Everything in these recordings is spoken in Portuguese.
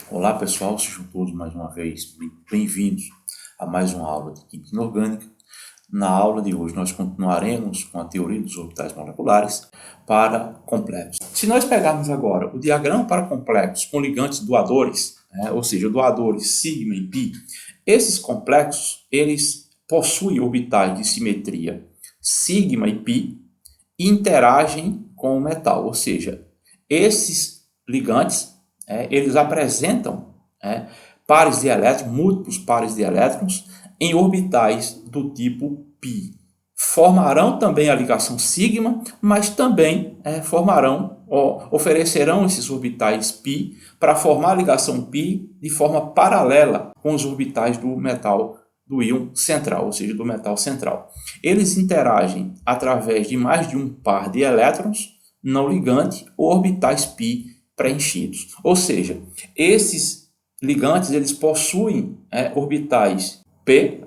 Olá pessoal, sejam todos mais uma vez bem-vindos a mais uma aula de Química Inorgânica. Na aula de hoje nós continuaremos com a teoria dos orbitais moleculares para complexos. Se nós pegarmos agora o diagrama para complexos com ligantes doadores, ou seja, doadores sigma e π, esses complexos eles possuem orbitais de simetria sigma e π e interagem com o metal, ou seja, esses ligantes eles apresentam pares de elétrons, múltiplos pares de elétrons em orbitais do tipo π. Formarão também a ligação sigma, mas também oferecerão esses orbitais π para formar a ligação π de forma paralela com os orbitais do metal do íon central, ou seja, do metal central. Eles interagem através de mais de um par de elétrons não ligante ou orbitais π preenchidos. Ou seja, esses ligantes eles possuem orbitais p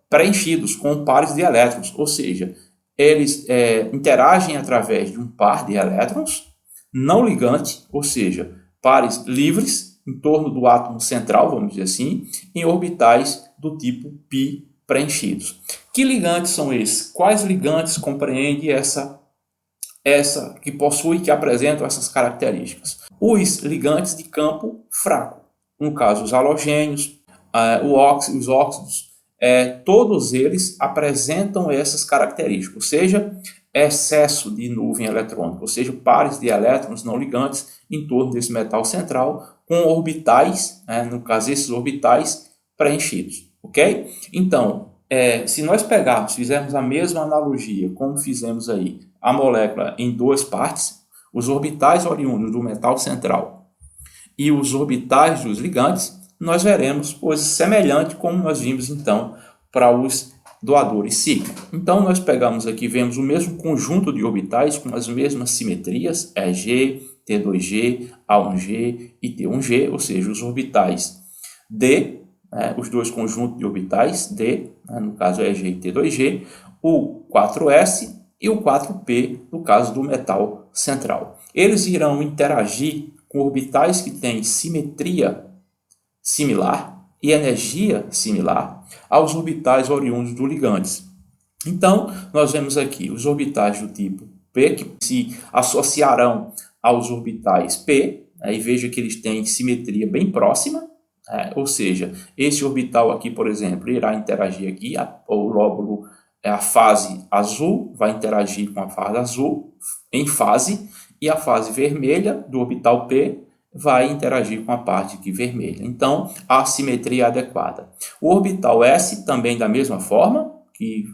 preenchidos com pares de elétrons, ou seja, eles interagem através de um par de elétrons não ligante, ou seja, pares livres em torno do átomo central, vamos dizer assim, em orbitais do tipo π preenchidos. Que ligantes são esses? Quais ligantes compreendem essa que apresentam essas características? Os ligantes de campo fraco, no caso os halogênios, os óxidos, todos eles apresentam essas características, ou seja, excesso de nuvem eletrônica, ou seja, pares de elétrons não ligantes em torno desse metal central, com orbitais, no caso esses orbitais preenchidos, ok? Então, se nós fizermos a mesma analogia como fizemos aí, a molécula em duas partes, os orbitais oriundos do metal central e os orbitais dos ligantes, nós veremos coisas semelhantes como nós vimos então para os doadores sigma. Então nós pegamos aqui, vemos o mesmo conjunto de orbitais com as mesmas simetrias, EG, T2G, A1G e T1G, ou seja, os orbitais D, os dois conjuntos de orbitais D, no caso EG e T2G, o 4S e o 4P, no caso do metal central. Eles irão interagir com orbitais que têm simetria similar e energia similar aos orbitais oriundos dos ligantes. Então, nós vemos aqui os orbitais do tipo P, que se associarão aos orbitais P, e veja que eles têm simetria bem próxima, ou seja, esse orbital aqui, por exemplo, irá interagir aqui, o lóbulo, a fase azul vai interagir com a fase azul em fase, e a fase vermelha do orbital P vai interagir com a parte aqui vermelha. Então, a simetria adequada. O orbital S também da mesma forma, que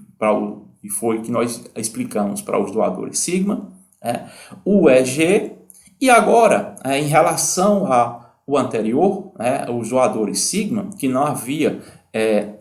foi que nós explicamos para os doadores sigma, o EG, e agora, em relação ao anterior, os doadores sigma, que não havia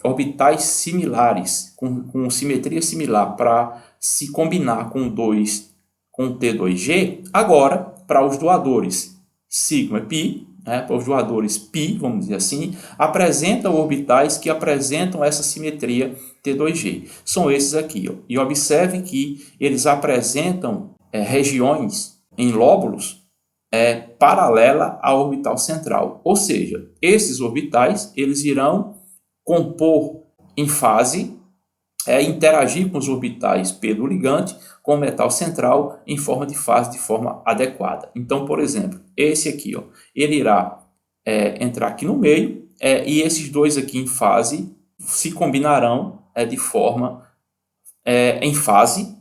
orbitais similares, com simetria similar para se combinar com o T2G, agora, para os doadores sigma e π, para os doadores π, vamos dizer assim, apresentam orbitais que apresentam essa simetria T2G. São esses aqui. E observe que eles apresentam regiões em lóbulos paralela à orbital central. Ou seja, esses orbitais eles irão compor em fase, interagir com os orbitais P do ligante com o metal central em forma de fase de forma adequada. Então, por exemplo, esse aqui, ele irá entrar aqui no meio e esses dois aqui em fase se combinarão de forma em fase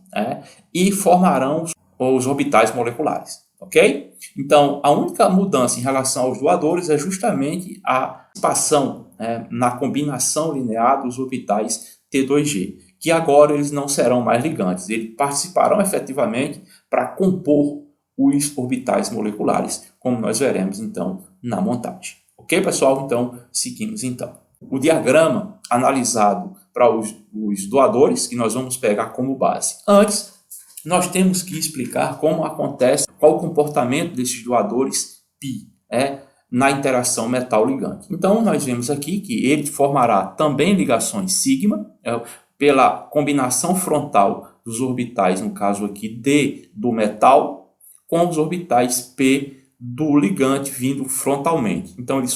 e formarão os orbitais moleculares, ok? Então, a única mudança em relação aos doadores é justamente a participação na combinação linear dos orbitais T2G, que agora eles não serão mais ligantes, eles participarão efetivamente para compor os orbitais moleculares, como nós veremos então na montagem. Ok, pessoal? Então, seguimos então. O diagrama analisado para os doadores, que nós vamos pegar como base. Antes, nós temos que explicar como acontece, qual o comportamento desses doadores π na interação metal-ligante. Então, nós vemos aqui que ele formará também ligações sigma, pela combinação frontal dos orbitais, no caso aqui D do metal, com os orbitais P do ligante vindo frontalmente. Então eles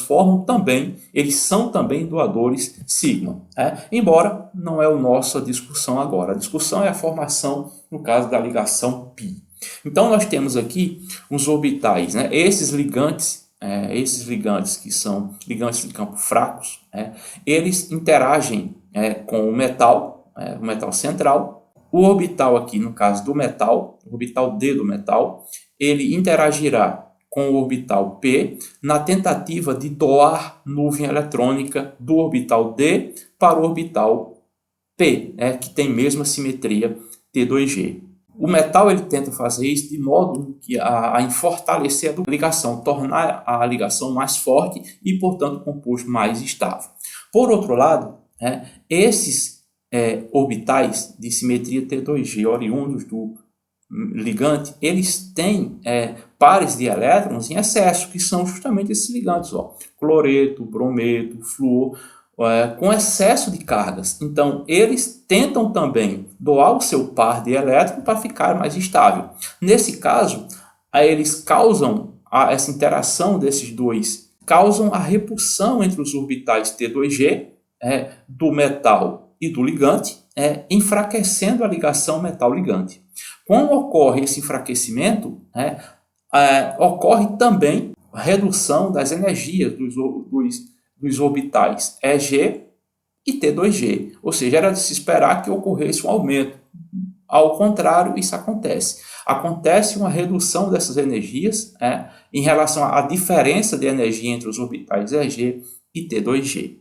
são também doadores sigma, embora não é a nossa discussão agora. A discussão é a formação, no caso da ligação π. Então nós temos aqui os orbitais, esses ligantes que são ligantes de campo fracos, eles interagem com o metal central. O orbital aqui, no caso do metal, o orbital D do metal, ele interagirá com o orbital P na tentativa de doar nuvem eletrônica do orbital D para o orbital P, que tem mesma simetria T2G. O metal ele tenta fazer isso de modo que a fortalecer a ligação, tornar a ligação mais forte e, portanto, o composto mais estável. Por outro lado, esses orbitais de simetria T2G oriundos do ligante, eles têm pares de elétrons em excesso, que são justamente esses ligantes, cloreto, brometo, flúor, com excesso de cargas. Então, eles tentam também doar o seu par de elétrons para ficar mais estável. Nesse caso, eles causam essa interação desses dois, causam a repulsão entre os orbitais T2G do metal e do ligante, enfraquecendo a ligação metal-ligante. Quando ocorre esse enfraquecimento, ocorre também a redução das energias dos orbitais EG e T2G, ou seja, era de se esperar que ocorresse um aumento. Ao contrário, isso acontece. Acontece uma redução dessas energias em relação à diferença de energia entre os orbitais EG e T2G.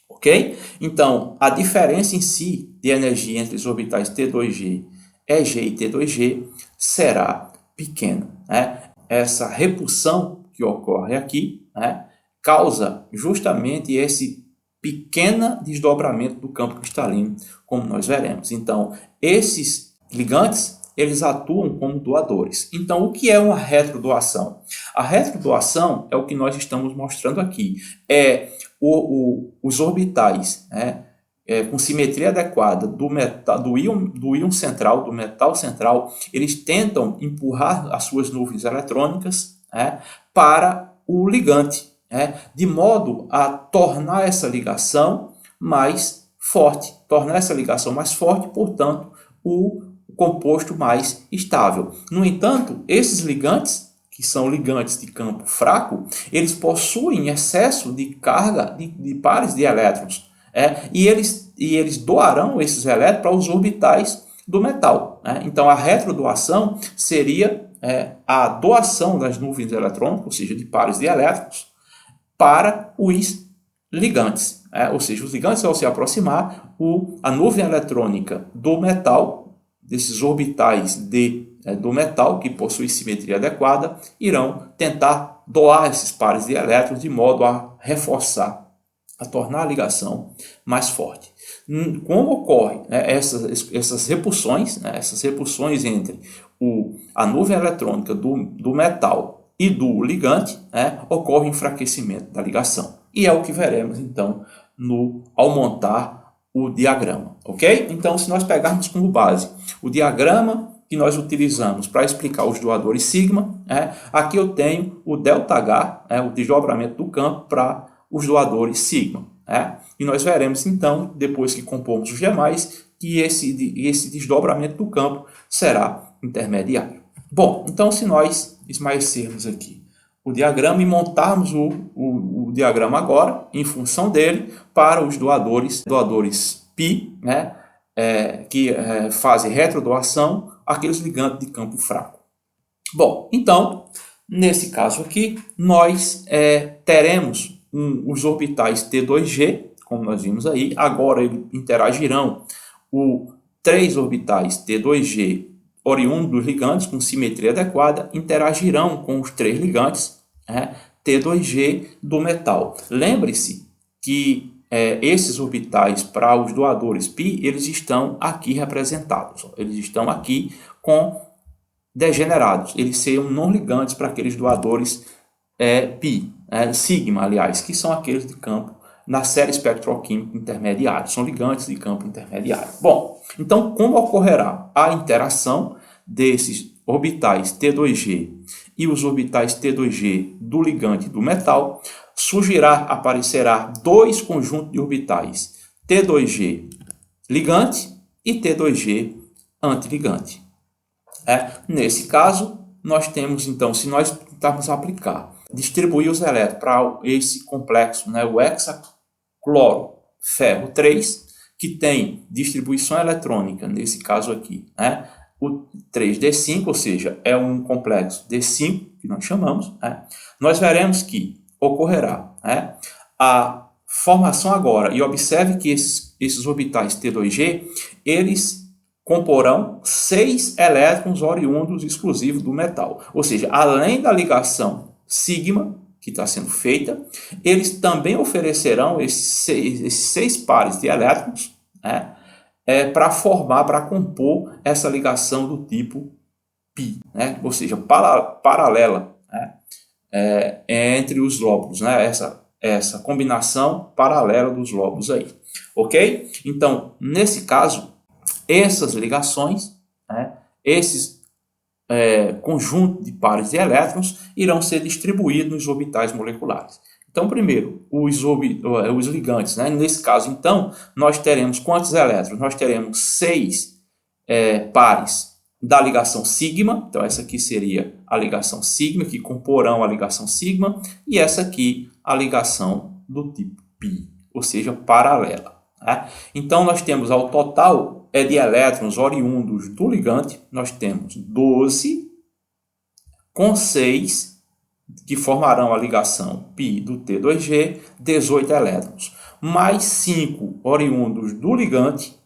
Ok? Então, a diferença em si de energia entre os orbitais T2G, EG e T2G será pequena. Essa repulsão que ocorre aqui causa justamente esse pequeno desdobramento do campo cristalino, como nós veremos. Então, esses ligantes, eles atuam como doadores. Então, o que é uma retrodoação? A retrodoação é o que nós estamos mostrando aqui. Os orbitais com simetria adequada do íon central, do metal central, eles tentam empurrar as suas nuvens eletrônicas para o ligante, de modo a tornar essa ligação mais forte, portanto, o composto mais estável. No entanto, esses ligantes, que são ligantes de campo fraco, eles possuem excesso de carga de pares de elétrons, e eles doarão esses elétrons para os orbitais do metal. Então, a retrodoação seria a doação das nuvens eletrônicas, ou seja, de pares de elétrons, para os ligantes. Ou seja, os ligantes, ao se aproximar, a nuvem eletrônica do metal, desses orbitais do metal, que possuem simetria adequada, irão tentar doar esses pares de elétrons de modo a reforçar, a tornar a ligação mais forte. Como ocorre essas repulsões entre a nuvem eletrônica do metal e do ligante, ocorre enfraquecimento da ligação. E é o que veremos, então, ao montar o diagrama. Ok? Então, se nós pegarmos como base o diagrama que nós utilizamos para explicar os doadores sigma, aqui eu tenho o ΔH, o desdobramento do campo para os doadores sigma. E nós veremos, então, depois que compomos os demais, que esse desdobramento do campo será intermediário. Bom, então se nós esmaecermos aqui o diagrama e montarmos o diagrama agora, em função dele, para os doadores π, que fazem retrodoação, aqueles ligantes de campo fraco. Bom, então, nesse caso aqui, nós teremos os orbitais T2G, como nós vimos aí. Agora interagirão três orbitais T2G oriundos dos ligantes com simetria adequada, interagirão com os três ligantes T2G do metal. Lembre-se que esses orbitais para os doadores π, eles estão aqui representados. Eles estão aqui com degenerados. Eles seriam não ligantes para aqueles doadores π, sigma, aliás, que são aqueles de campo na série espectroquímica intermediário. São ligantes de campo intermediário. Bom, então como ocorrerá a interação desses orbitais T2G e os orbitais T2G do ligante do metal, aparecerá dois conjuntos de orbitais T2G ligante e T2G antiligante. Nesse caso, nós temos então, se nós tentarmos aplicar, distribuir os elétrons para esse complexo, o hexacloro ferro 3, que tem distribuição eletrônica, nesse caso aqui, o 3D5, ou seja, é um complexo D5, que nós chamamos, nós veremos que ocorrerá a formação agora, e observe que esses orbitais T2G, eles comporão 6 elétrons oriundos exclusivos do metal. Ou seja, além da ligação sigma, que está sendo feita, eles também oferecerão esses 6 pares de elétrons para compor essa ligação do tipo π, ou seja, paralela entre os lóbulos, essa combinação paralela dos lóbulos aí, ok? Então, nesse caso, essas ligações, esses conjuntos de pares de elétrons irão ser distribuídos nos orbitais moleculares. Então, primeiro, os ligantes, nesse caso, então, nós teremos quantos elétrons? Nós teremos 6 pares da ligação sigma, então essa aqui seria a ligação sigma, que comporão a ligação sigma, e essa aqui a ligação do tipo π, ou seja, paralela. Então, nós temos ao total de elétrons oriundos do ligante, nós temos 12 com 6, que formarão a ligação π do T2G, 18 elétrons, mais 5 oriundos do ligante,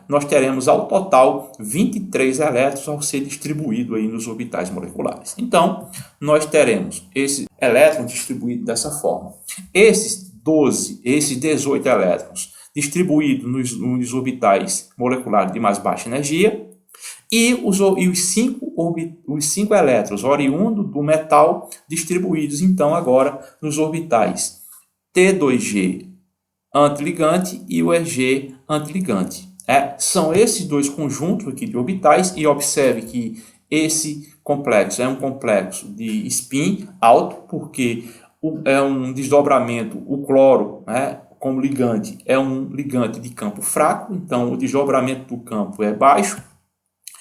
nós teremos ao total 23 elétrons ao ser distribuído aí nos orbitais moleculares. Então, nós teremos esse elétron distribuído dessa forma. Esses 18 elétrons distribuídos nos orbitais moleculares de mais baixa energia, e os 5 elétrons oriundos do metal distribuídos, então, agora nos orbitais T2G antiligante e o EG antiligante. São esses dois conjuntos aqui de orbitais, e observe que esse complexo é um complexo de spin alto, porque é um desdobramento, o cloro, como ligante, é um ligante de campo fraco, então o desdobramento do campo é baixo,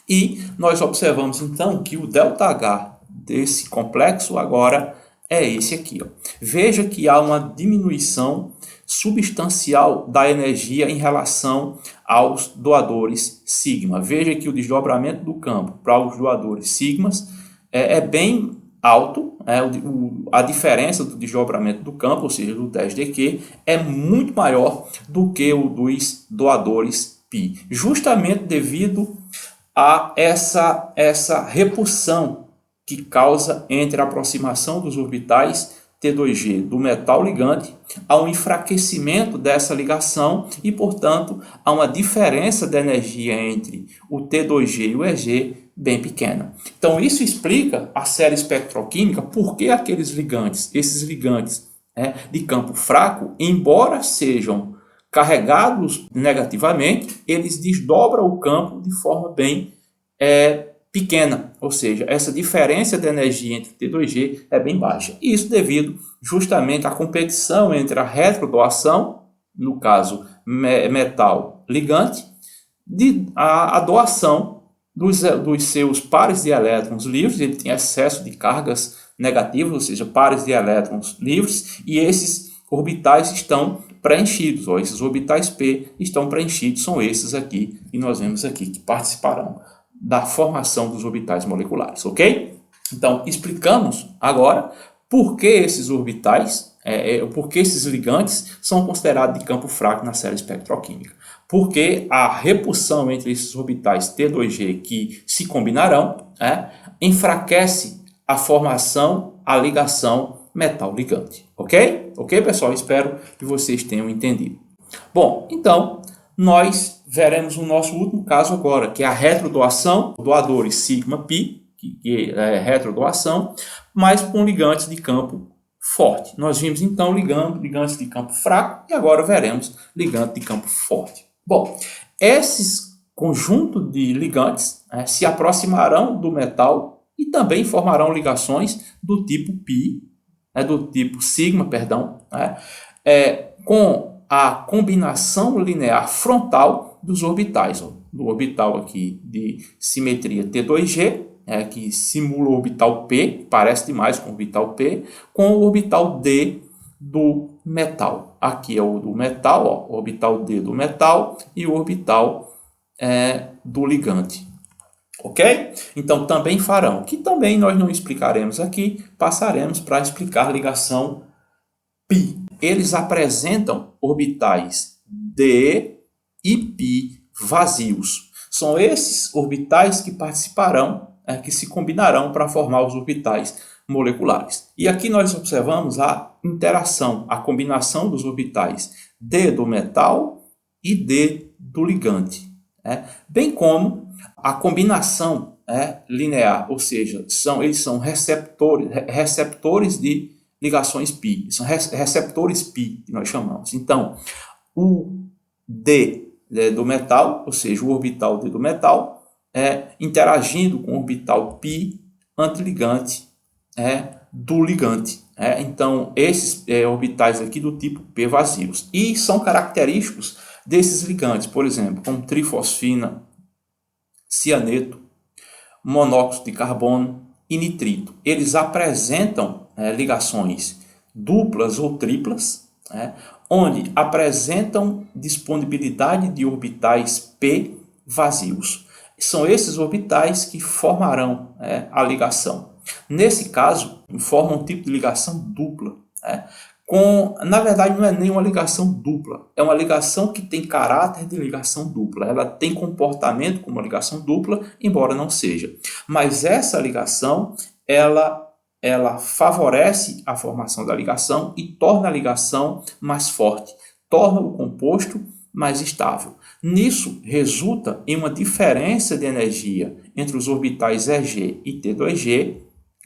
e nós observamos então que o ΔH desse complexo agora é esse aqui. Veja que há uma diminuição substancial da energia em relação aos doadores sigma. Veja que o desdobramento do campo para os doadores sigmas é bem alto, a diferença do desdobramento do campo, ou seja, do 10dQ, é muito maior do que o dos doadores π, justamente devido a essa repulsão que causa entre a aproximação dos orbitais T2G do metal ligante a um enfraquecimento dessa ligação e, portanto, a uma diferença de energia entre o T2G e o EG bem pequena. Então, isso explica a série espectroquímica, porque aqueles ligantes, esses ligantes de campo fraco, embora sejam carregados negativamente, eles desdobram o campo de forma bem pequena, ou seja, essa diferença de energia entre T2G é bem baixa. Isso devido justamente à competição entre a retrodoação, no caso metal ligante, a doação dos seus pares de elétrons livres. Ele tem excesso de cargas negativas, ou seja, pares de elétrons livres, e esses orbitais estão preenchidos, esses orbitais P estão preenchidos, são esses aqui, e nós vemos aqui que participarão da formação dos orbitais moleculares, ok? Então, explicamos agora por que esses orbitais, por que esses ligantes são considerados de campo fraco na série espectroquímica. Porque a repulsão entre esses orbitais T2G que se combinarão enfraquece a formação, a ligação metal-ligante, ok? Ok, pessoal? Espero que vocês tenham entendido. Bom, então, nós veremos o nosso último caso agora, que é a retrodoação, doadores sigma-π, que é retrodoação, mas com ligantes de campo forte. Nós vimos então ligantes de campo fraco, e agora veremos ligante de campo forte. Bom, esses conjunto de ligantes se aproximarão do metal e também formarão ligações do tipo π, do tipo sigma, perdão, com a combinação linear frontal dos orbitais. Do orbital aqui de simetria T2G, que simula o orbital P, parece demais com o orbital P, com o orbital D do metal. Aqui é o do metal, o orbital D do metal e o orbital do ligante. Ok? Então, também farão, que também nós não explicaremos aqui, passaremos para explicar ligação π. Eles apresentam orbitais D e π vazios. São esses orbitais que participarão, que se combinarão para formar os orbitais moleculares. E aqui nós observamos a interação, a combinação dos orbitais D do metal e D do ligante. Bem como a combinação linear, ou seja, eles são receptores de ligações π, são receptores π que nós chamamos. Então, o D do metal, ou seja, o orbital D do metal, interagindo com o orbital π antiligante do ligante. Então, esses orbitais aqui do tipo P vazios. E são característicos desses ligantes, por exemplo, como trifosfina, cianeto, monóxido de carbono e nitrito. Eles apresentam ligações duplas ou triplas, onde apresentam disponibilidade de orbitais P vazios. São esses orbitais que formarão a ligação. Nesse caso, formam um tipo de ligação dupla. Na verdade, não é nem uma ligação dupla, é uma ligação que tem caráter de ligação dupla. Ela tem comportamento como uma ligação dupla, embora não seja. Mas essa ligação, ela favorece a formação da ligação e torna a ligação mais forte, torna o composto mais estável. Nisso, resulta em uma diferença de energia entre os orbitais EG e T2G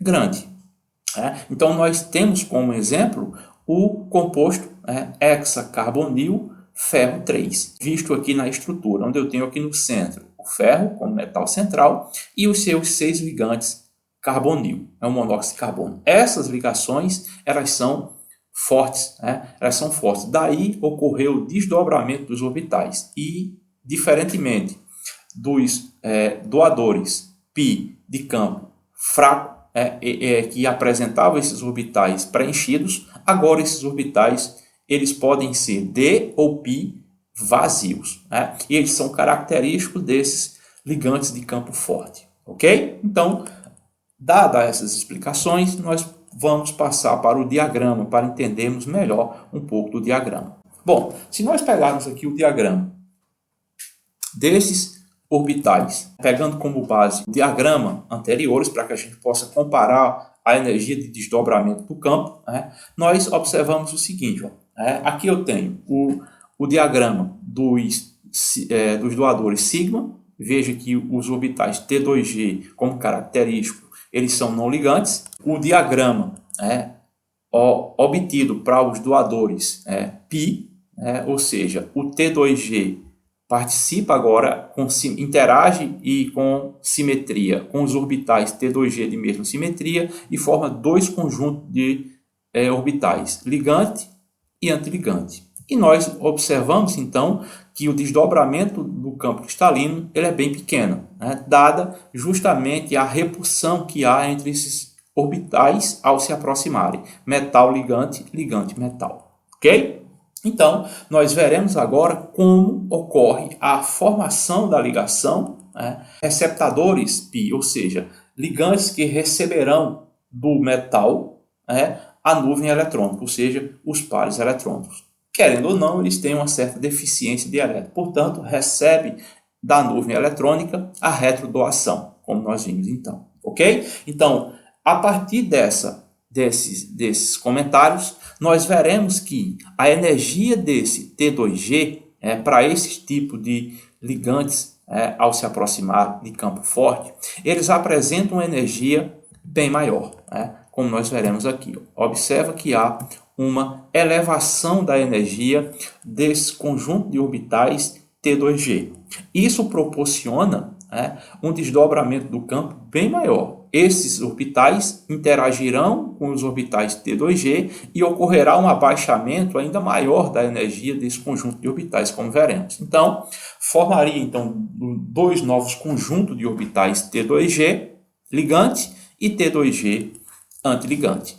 grande. Então, nós temos como exemplo o composto hexacarbonil ferro 3, visto aqui na estrutura, onde eu tenho aqui no centro o ferro como metal central e os seus 6 ligantes carbonil, o monóxido de carbono. Essas ligações, elas são fortes, elas são fortes. Daí ocorreu o desdobramento dos orbitais e, diferentemente dos doadores π de campo fraco, que apresentavam esses orbitais preenchidos, agora esses orbitais eles podem ser D ou π vazios, e eles são característicos desses ligantes de campo forte, ok? Então, dadas essas explicações, nós vamos passar para o diagrama, para entendermos melhor um pouco do diagrama. Bom, se nós pegarmos aqui o diagrama desses orbitais, pegando como base o diagrama anteriores, para que a gente possa comparar a energia de desdobramento do campo, nós observamos o seguinte, aqui eu tenho o diagrama dos doadores sigma. Veja que os orbitais T2G como característico, eles são não ligantes. O diagrama obtido para os doadores π, ou seja, o T2G participa agora, interage e com simetria com os orbitais T2G de mesma simetria e forma dois conjuntos de orbitais, ligante e antiligante. E nós observamos, então, que o desdobramento do campo cristalino ele é bem pequeno, dada justamente a repulsão que há entre esses orbitais ao se aproximarem. Metal, ligante, ligante, metal. Ok? Então, nós veremos agora como ocorre a formação da ligação, receptadores π, ou seja, ligantes que receberão do metal a nuvem eletrônica, ou seja, os pares eletrônicos. Querendo ou não, eles têm uma certa deficiência de elétron, portanto, recebe da nuvem eletrônica a retrodoação, como nós vimos então, ok? Então, a partir desses comentários, nós veremos que a energia desse T2G, para esse tipo de ligantes, ao se aproximar de campo forte, eles apresentam uma energia bem maior, como nós veremos aqui. Observa que há uma elevação da energia desse conjunto de orbitais T2G. Isso proporciona um desdobramento do campo bem maior. Esses orbitais interagirão com os orbitais T2G e ocorrerá um abaixamento ainda maior da energia desse conjunto de orbitais, como veremos. Então, formaria então dois novos conjuntos de orbitais T2G ligante e T2G antiligante.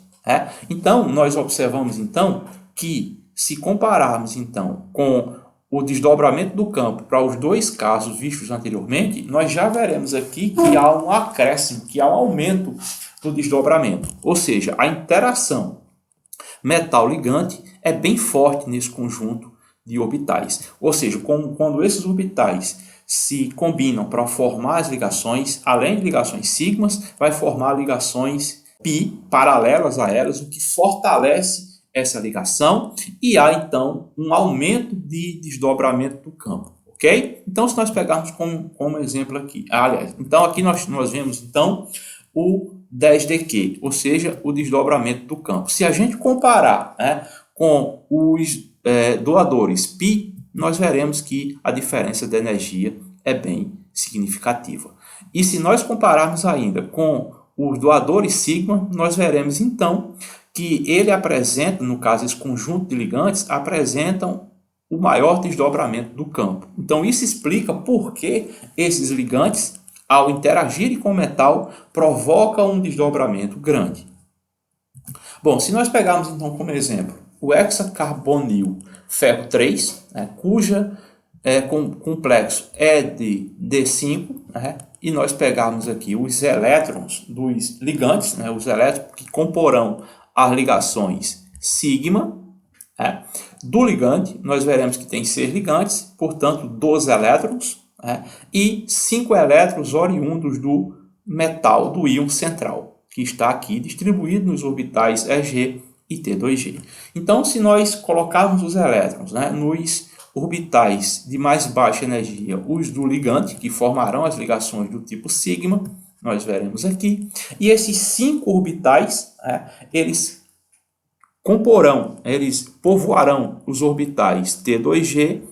Então, nós observamos então que se compararmos então com o desdobramento do campo para os dois casos vistos anteriormente, nós já veremos aqui que há um acréscimo, que há um aumento do desdobramento. Ou seja, a interação metal-ligante é bem forte nesse conjunto de orbitais. Ou seja, quando esses orbitais se combinam para formar as ligações, além de ligações sigmas, vai formar ligações pi paralelas a elas, o que fortalece essa ligação e há então um aumento de desdobramento do campo, ok? Então, se nós pegarmos como exemplo aqui, então aqui nós vemos então o 10dQ, ou seja, o desdobramento do campo. Se a gente comparar com os doadores π, nós veremos que a diferença de energia é bem significativa. E se nós compararmos ainda com os doadores sigma, nós veremos então que ele apresenta, no caso, esse conjunto de ligantes, apresentam o maior desdobramento do campo. Então, isso explica por que esses ligantes, ao interagirem com o metal, provocam um desdobramento grande. Bom, se nós pegarmos, então, como exemplo, o hexacarbonil ferro 3, cuja complexo é de D5, e nós pegarmos aqui os elétrons dos ligantes, os elétrons que comporão as ligações sigma, do ligante, nós veremos que tem 6 ligantes, portanto 12 elétrons, e 5 elétrons oriundos do metal do íon central, que está aqui distribuído nos orbitais EG e T2G. Então, se nós colocarmos os elétrons nos orbitais de mais baixa energia, os do ligante, que formarão as ligações do tipo sigma, nós veremos aqui, e esses 5 orbitais, eles povoarão os orbitais T2G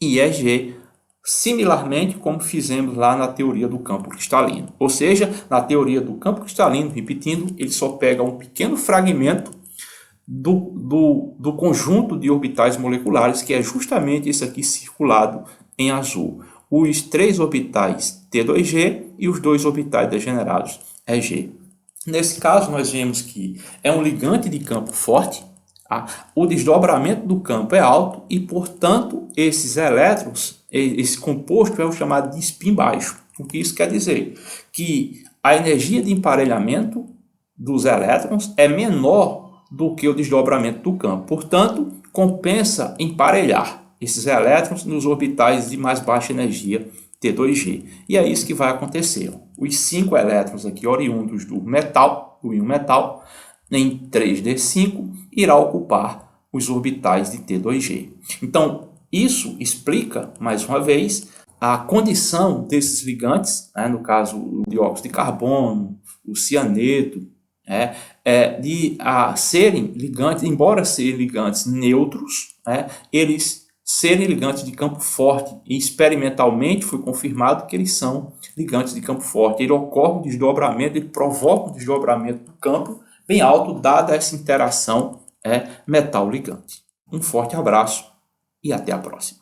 e EG, similarmente como fizemos lá na teoria do campo cristalino. Ou seja, na teoria do campo cristalino, repetindo, ele só pega um pequeno fragmento do conjunto de orbitais moleculares, que é justamente esse aqui circulado em azul. Os 3 orbitais T2G e os 2 orbitais degenerados EG. Nesse caso, nós vemos que é um ligante de campo forte, o desdobramento do campo é alto e, portanto, esses elétrons, esse composto é o chamado de spin baixo. O que isso quer dizer? Que a energia de emparelhamento dos elétrons é menor do que o desdobramento do campo. Portanto, compensa emparelhar esses elétrons nos orbitais de mais baixa energia T2G. E é isso que vai acontecer. Os 5 elétrons aqui oriundos do metal, do íon metal, em 3d5, irá ocupar os orbitais de T2G. Então, isso explica, mais uma vez, a condição desses ligantes, no caso o dióxido de carbono, o cianeto, de serem ligantes, embora serem ligantes neutros, eles serem ligantes de campo forte, e experimentalmente foi confirmado que eles são ligantes de campo forte. Ele ocorre um desdobramento, ele provoca um desdobramento do campo bem alto, dada essa interação metal-ligante. Um forte abraço e até a próxima.